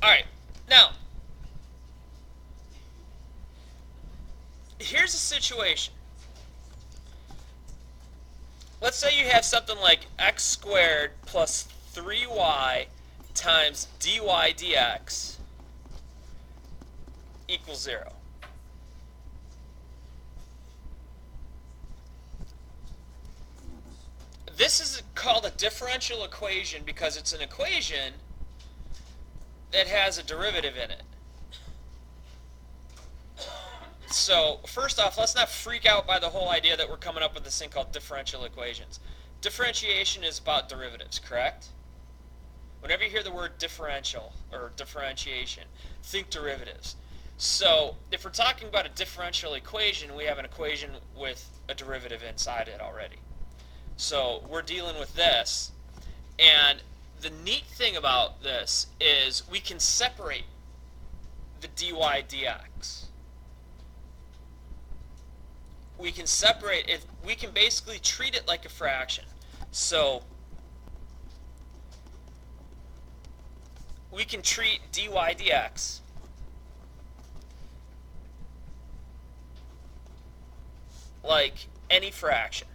Alright, now, here's a situation. Let's say you have something like x squared plus 3y times dy dx equals 0. This is called a differential equation because it's an equation that has a derivative in it. So, first off, let's not freak out by the whole idea that we're coming up with this thing called differential equations. Differentiation is about derivatives, correct? Whenever you hear the word differential or differentiation, think derivatives. So, if we're talking about a differential equation, we have an equation with a derivative inside it already. So, we're dealing with this, and the neat thing about this is we can separate the dy dx. We can separate it, we can basically treat it like a fraction. So we can treat dy dx like any fraction.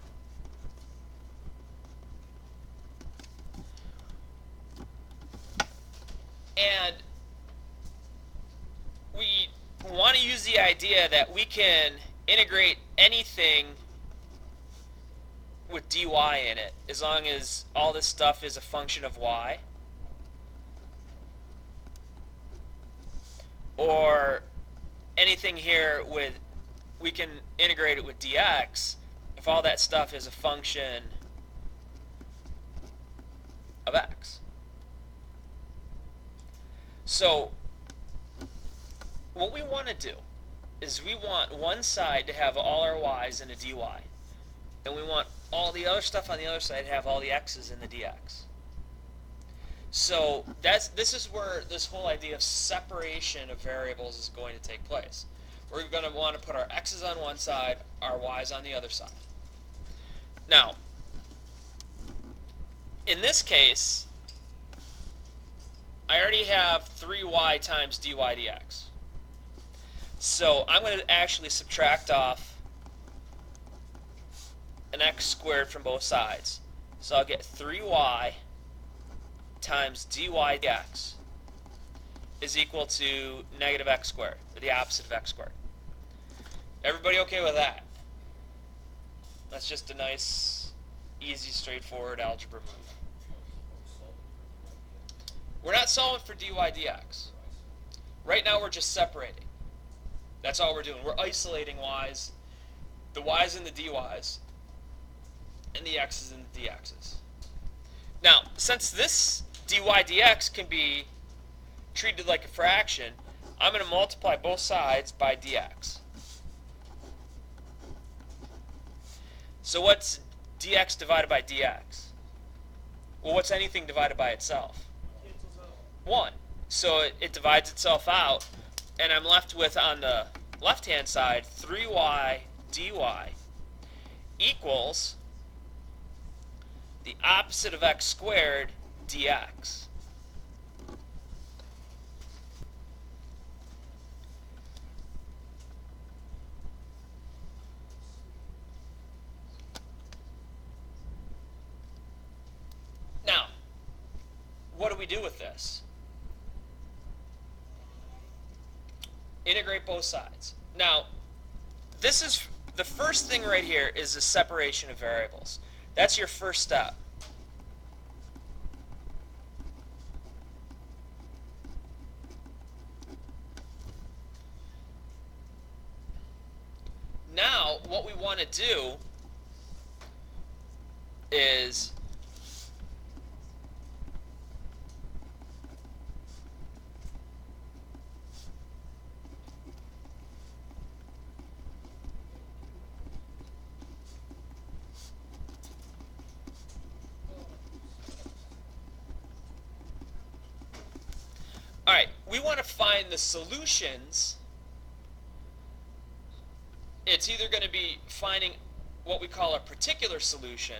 And we want to use the idea that we can integrate anything with dy in it as long as all this stuff is a function of y, or anything here with, we can integrate it with dx if all that stuff is a function of x. So what we want to do is we want one side to have all our y's in a dy, and we want all the other stuff on the other side to have all the x's in the dx. So this is where this whole idea of separation of variables is going to take place. We're going to want to put our x's on one side, our y's on the other side. Now, in this case, I already have 3y times dy dx. So I'm going to actually subtract off an x squared from both sides. So I'll get 3y times dy dx is equal to negative x squared, or the opposite of x squared. Everybody okay with that? That's just a nice, easy, straightforward algebra move. We're not solving for dy dx. Right now we're just separating. That's all we're doing. We're isolating y's, the y's and the dy's, and the x's and the dx's. Now, since this dy dx can be treated like a fraction, I'm going to multiply both sides by dx. So what's dx divided by dx? Well, what's anything divided by itself? 1. So it divides itself out, and I'm left with, on the left-hand side, 3y dy equals the opposite of x squared dx. Now, what do we do with this? Integrate both sides. Now, this is the first thing right here is the separation of variables. That's your first step. Now, what we want to do is Alright, we want to find the solutions. It's either going to be finding what we call a particular solution,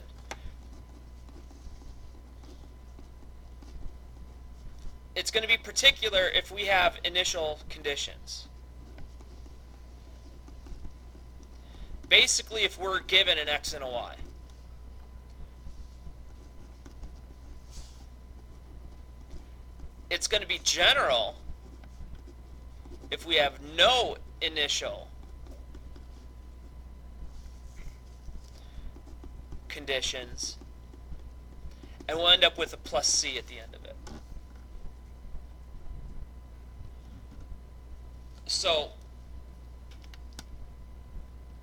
it's going to be particular if we have initial conditions. Basically, if we're given an x and a y. It's going to be general if we have no initial conditions, and we'll end up with a plus c at the end of it. So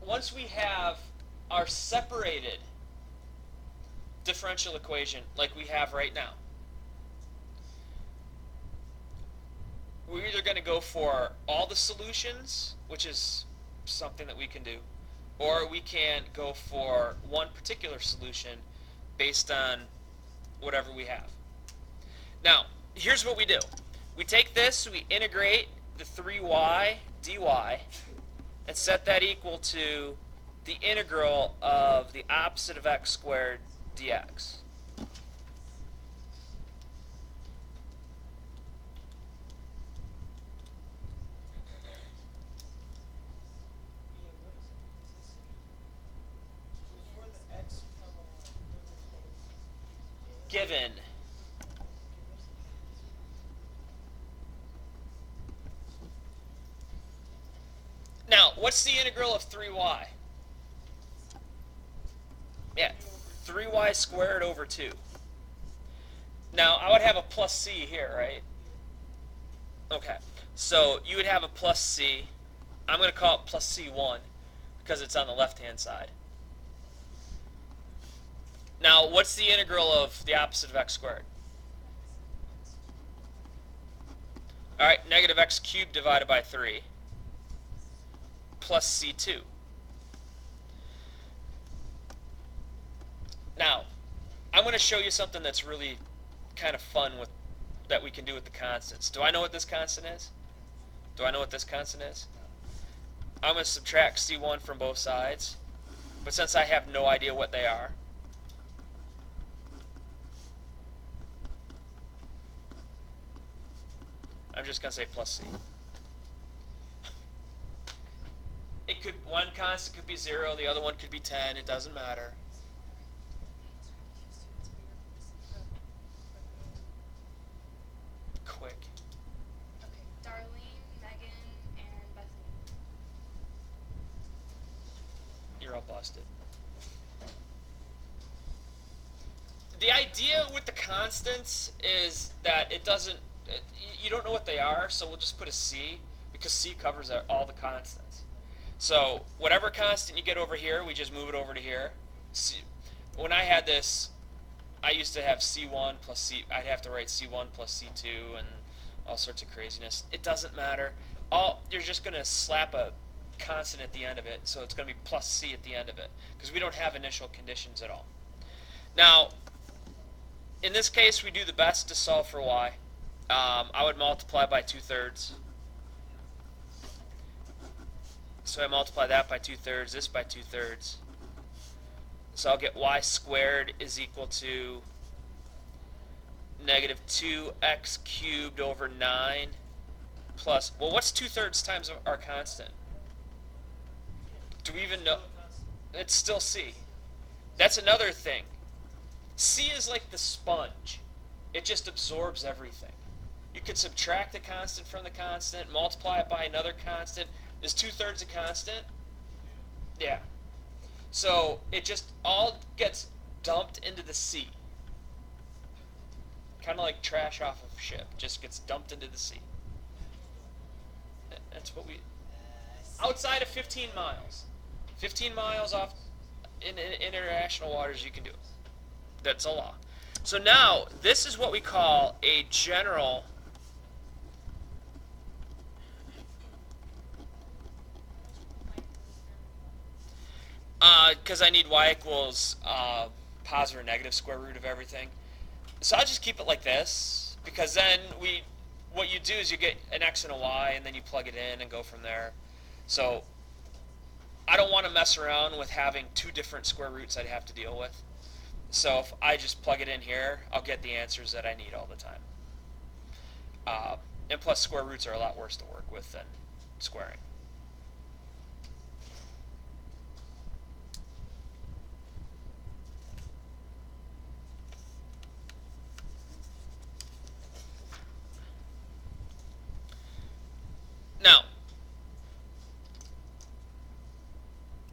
once we have our separated differential equation like we have right now, we're either going to go for all the solutions, which is something that we can do, or we can go for one particular solution based on whatever we have. Now, here's what we do. We take this, we integrate the 3y dy, and set that equal to the integral of the opposite of x squared dx. Given now, what's the integral of 3y? Yeah, 3y squared over 2. Now, I would have a plus c here, right? Okay, so you would have a plus c. I'm going to call it plus c1 because it's on the left-hand side. Now, what's the integral of the opposite of x squared? All right, negative x cubed divided by 3 plus c2. Now, I'm going to show you something that's really kind of fun with that we can do with the constants. Do I know what this constant is? Do I know what this constant is? I'm going to subtract c1 from both sides, but since I have no idea what they are, I'm just going to say plus c. It could, one constant could be 0, the other one could be 10, it doesn't matter. Quick. Okay, Darlene, Megan, and Bethany. You're all busted. The idea with the constants is that it doesn't, you don't know what they are, so we'll just put a c, because c covers all the constants. So whatever constant you get over here, we just move it over to here. When I had this, I used to have c1 plus c, I'd have to write c1 plus c2 and all sorts of craziness. It doesn't matter. You're just going to slap a constant at the end of it, so it's going to be plus c at the end of it, because we don't have initial conditions at all. Now, in this case, we do the best to solve for y. I would multiply by 2/3. So I multiply that by 2/3, this by 2/3. So I'll get y squared is equal to negative 2x cubed over 9 plus, well, what's 2/3 times our constant? Do we even know? It's still c. That's another thing. C is like the sponge. It just absorbs everything. You could subtract the constant from the constant, multiply it by another constant. Is 2/3 a constant? Yeah. So it just all gets dumped into the sea. Kind of like trash off of a ship. Just gets dumped into the sea. That's what we... Outside of 15 miles. 15 miles off in international waters, you can do it. That's a law. So now, this is what we call a general... Because I need y equals positive or negative square root of everything. So I'll just keep it like this, because then what you do is you get an x and a y, and then you plug it in and go from there. So I don't want to mess around with having two different square roots I'd have to deal with. So if I just plug it in here, I'll get the answers that I need all the time. And plus, square roots are a lot worse to work with than squaring. Now,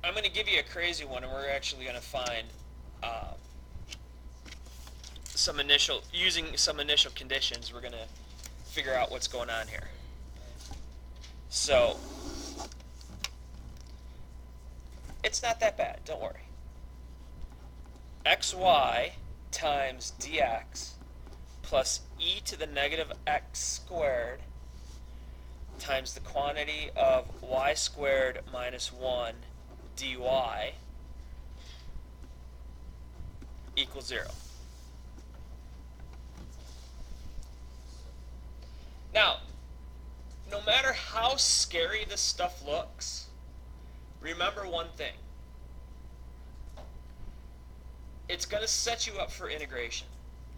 I'm going to give you a crazy one, and we're actually going to find using some initial conditions, we're going to figure out what's going on here. So, it's not that bad, don't worry. xy times dx plus e to the negative x squared times the quantity of y squared minus 1 dy equals 0. Now, no matter how scary this stuff looks, remember one thing. It's going to set you up for integration.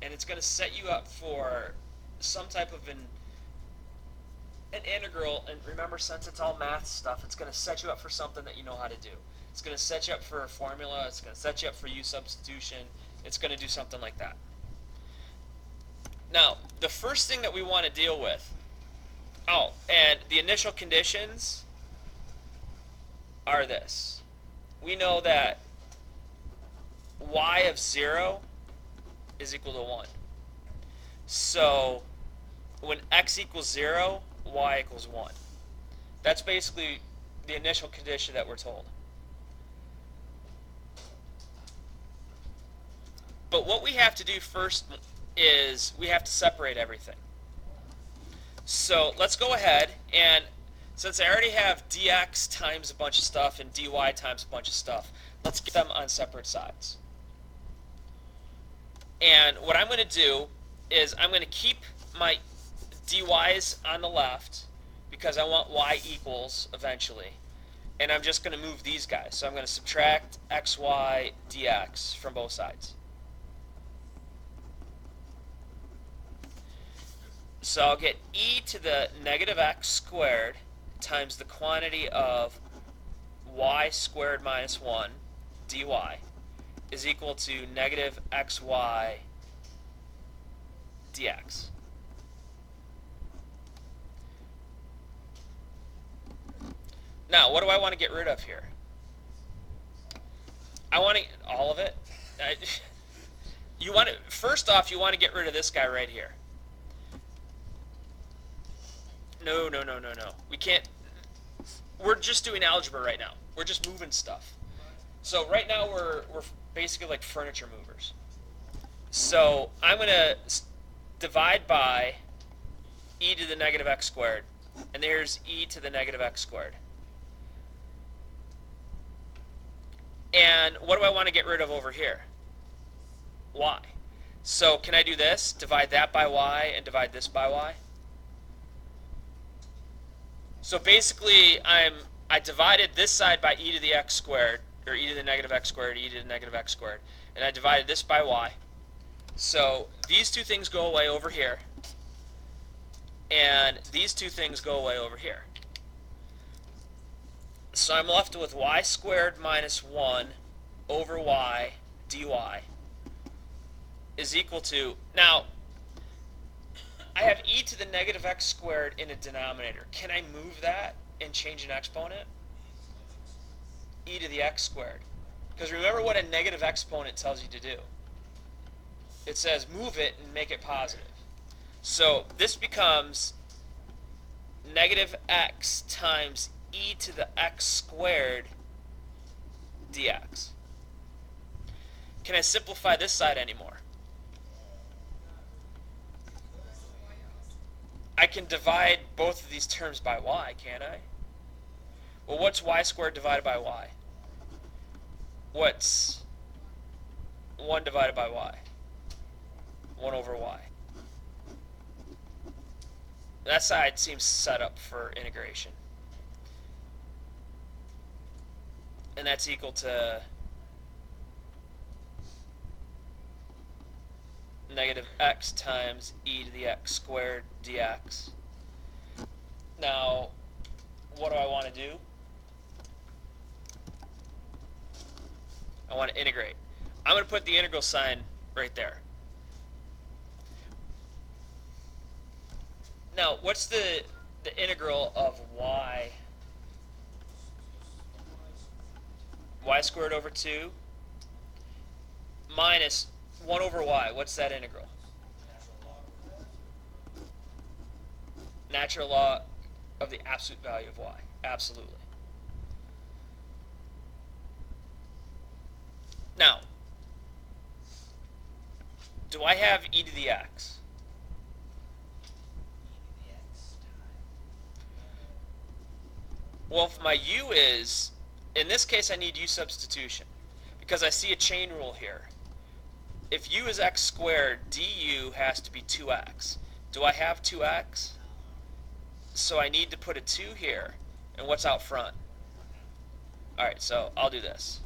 And it's going to set you up for some type of an integral. And remember, since it's all math stuff, it's going to set you up for something that you know how to do. It's going to set you up for a formula. It's going to set you up for u substitution. It's going to do something like that. Now, the first thing that we want to deal with, and the initial conditions are this. We know that y of 0 is equal to 1. So when x equals 0, y equals 1. That's basically the initial condition that we're told. But what we have to do first is we have to separate everything. So let's go ahead, and since I already have dx times a bunch of stuff and dy times a bunch of stuff, let's get them on separate sides. And what I'm going to do is I'm going to keep my dy's on the left because I want y equals eventually. And I'm just going to move these guys. So I'm going to subtract xy dx from both sides. So I'll get e to the negative x squared times the quantity of y squared minus 1 dy is equal to negative xy dx. Now, what do I want to get rid of here? I want to all of it. First off, you want to get rid of this guy right here. No. We can't. We're just doing algebra right now. We're just moving stuff. So right now we're basically like furniture movers. So I'm going to divide by e to the negative x squared. And there's e to the negative x squared. And what do I want to get rid of over here? Y. So can I do this? Divide that by y and divide this by y? So basically, I divided this side by e to the x squared, or e to the negative x squared, e to the negative x squared, and I divided this by y. So these two things go away over here, and these two things go away over here. So I'm left with y squared minus 1 over y dy is equal to, now, I have e to the negative x squared in a denominator. Can I move that and change an exponent? E to the x squared. Because remember what a negative exponent tells you to do. It says move it and make it positive. So this becomes negative x times e to the x squared dx. Can I simplify this side anymore? I can divide both of these terms by y, can't I? Well, what's y squared divided by y? What's 1 divided by y? 1 over y. That side seems set up for integration. And that's equal to negative x times e to the x squared dx. Now, what do I want to do? I want to integrate. I'm going to put the integral sign right there. Now, what's the integral of y? Y squared over 2 minus 1 over y. What's that integral? Natural log of the absolute value of y. Absolutely. Now, do I have e to the x? Well, if my u is, in this case I need u substitution, because I see a chain rule here. If u is x squared, du has to be 2x. Do I have 2x? So I need to put a 2 here. And what's out front? Alright, so I'll do this.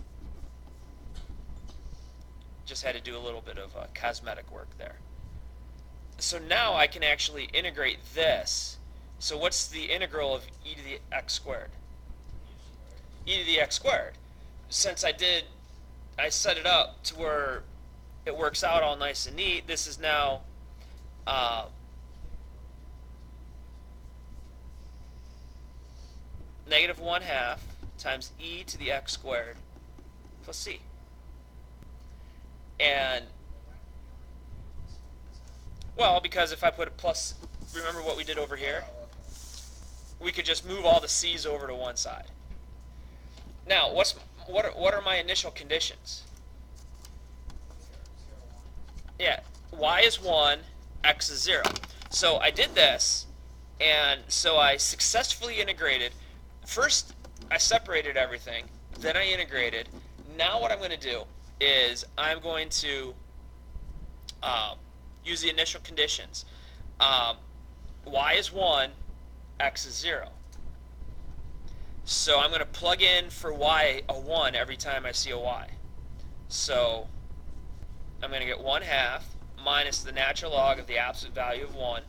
Just had to do a little bit of cosmetic work there. So now I can actually integrate this. So what's the integral of e to the x squared? E to the x squared. Since I set it up to where it works out all nice and neat, this is now negative 1/2 times e to the x squared plus c. And, well, because if I put a plus, remember what we did over here? We could just move all the c's over to one side. Now, what are my initial conditions? Yeah, y is 1, x is 0. So I did this, and so I successfully integrated. First, I separated everything, then I integrated. Now what I'm going to do is I'm going to use the initial conditions. Y is 1, x is 0. So I'm going to plug in for y a 1 every time I see a y. So I'm going to get 1/2 minus the natural log of the absolute value of 1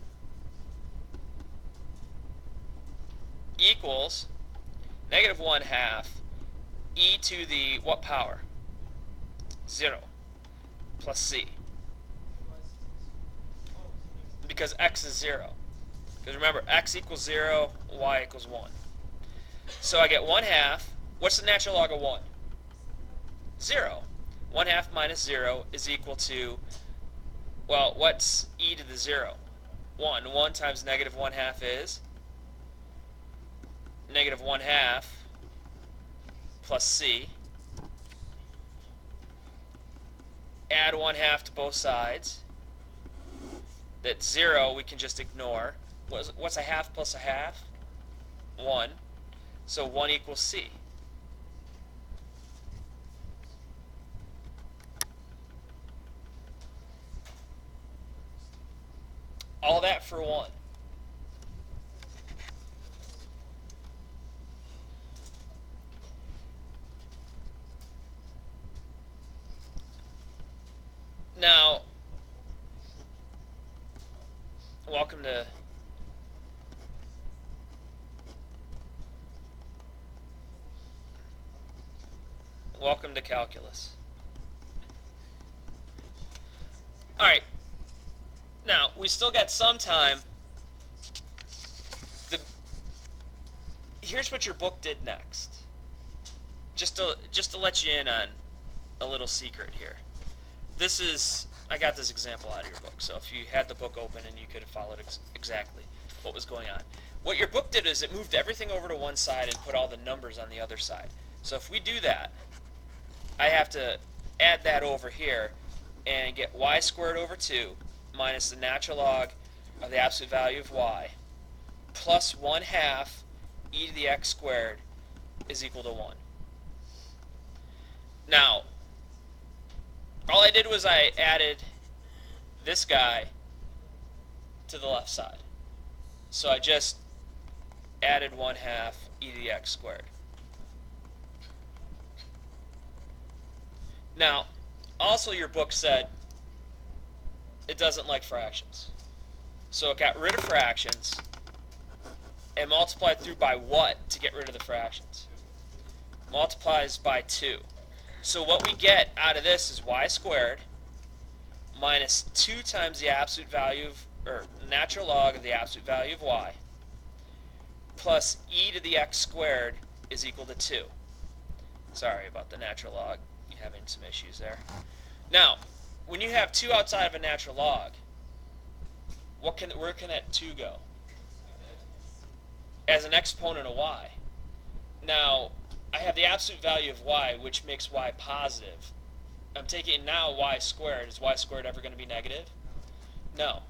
equals negative 1/2 e to the what power? 0 plus c. Because x is 0. Because remember, x equals 0, y equals 1. So I get 1/2. What's the natural log of 1? 0. 1/2 minus 0 is equal to, well, what's e to the 0? 1. 1 times negative 1/2 is negative 1/2 plus c. Add 1/2 to both sides. That 0 we can just ignore. What's a half plus a half? 1. So 1 equals c. All that for 1. Now, welcome to calculus. All right. Now, we still got some time. Here's what your book did next. Just to let you in on a little secret here. This is, I got this example out of your book, so if you had the book open and you could have followed exactly what was going on. What your book did is it moved everything over to one side and put all the numbers on the other side. So if we do that, I have to add that over here and get y squared over 2 minus the natural log of the absolute value of y plus 1/2 e to the x squared is equal to 1. Now, all I did was I added this guy to the left side. So I just added 1/2 e to the x squared. Now, also your book said it doesn't like fractions. So it got rid of fractions and multiplied through by what to get rid of the fractions? Multiplies by 2. So what we get out of this is y squared minus 2 times the absolute value of, or natural log of the absolute value of y, plus e to the x squared is equal to 2. Sorry about the natural log, having some issues there. Now, when you have 2 outside of a natural log, where can that 2 go? As an exponent of y. Now, I have the absolute value of y, which makes y positive. I'm taking now y squared. Is y squared ever going to be negative? No.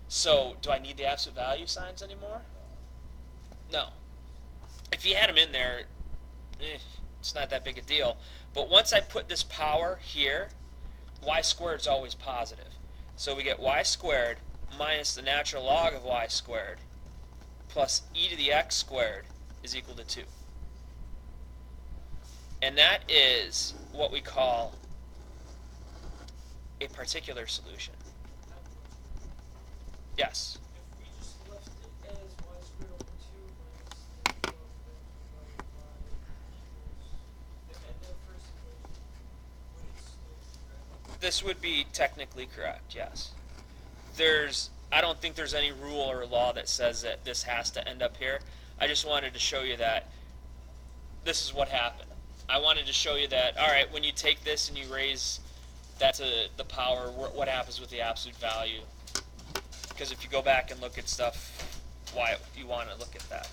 So, do I need the absolute value signs anymore? No. If you had them in there, it's not that big a deal. But once I put this power here, y squared is always positive. So we get y squared minus the natural log of y squared plus e to the x squared is equal to 2. And that is what we call a particular solution. Yes? If we just left it as y squared over 2 minus the and the first equation, would it still be correct? This would be technically correct, yes. I don't think there's any rule or law that says that this has to end up here. I just wanted to show you that this is what happened. I wanted to show you that, all right, when you take this and you raise that to the power, what happens with the absolute value? Because if you go back and look at stuff, why you want to look at that.